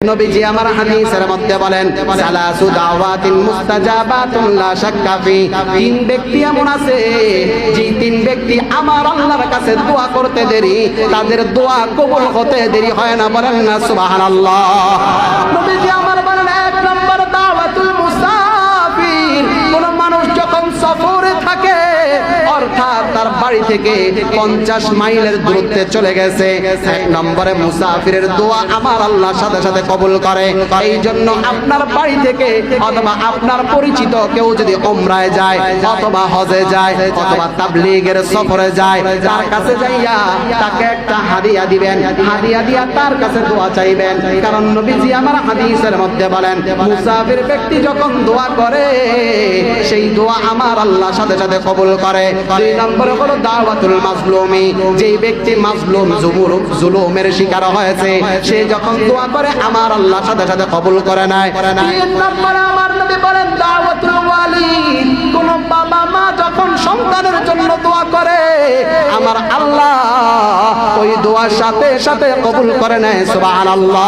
নবীজি আমার হাদিসের মধ্যে বলেন সালাসু দাওয়াতিন মুস্তাজাবাতুন লা শাক্কা ফি, তিন ব্যক্তি এমন আছে যে তিন ব্যক্তি আমার আল্লাহর কাছে দোয়া করতে দেরি, তাদের দোয়া কবুল হতে দেরি হয় না। বলেন না সুবহানাল্লাহ। নবীজি আমার বলেন, এক নম্বর দাওয়াতুল মুসাফির, কোন মানুষ যখন সফরে থাকে, অর্থাৎ তার বাড়ি থেকে 50 মাইলের দূরত্বে চলে গেছে, এক নম্বরে মুসাফিরের দোয়া আমার আল্লাহ সাথে সাথে কবুল করে। এই জন্য আপনার বাড়ি থেকে অথবা আপনার পরিচিত কেউ যদি উমরায় যায় অথবা হজে যায় অথবা তাবলীগের সফরে যায়, তার কাছে যাইয়া তাকে একটা হাদিয়া দিবেন, হাদিয়া দিয়া তার কাছে দোয়া চাইবেন। কারণ নবীজি আমার হাদিসের মধ্যে বলেন, মুসাফির ব্যক্তি যখন দোয়া করে সেই দোয়া আমার আল্লাহ সাথে সাথে কবুল করে। দুই নম্বরে হলো দাওয়াতুল মাজলুমি, যেই ব্যক্তি মাজলুম জুলুমের শিকার হয়েছে, সে যখন দোয়া করে আমার আল্লাহ সাথে সাথে কবুল করে নেয়। তিন নম্বরে আমার নবী বলেন দাওয়াতুল ওয়ালিদ, কোন বাবা মা যখন সন্তানের জন্য দোয়া করে আমার আল্লাহ ওই দোয়ার সাথে সাথে কবুল করে নেয়। সুবহানাল্লাহ।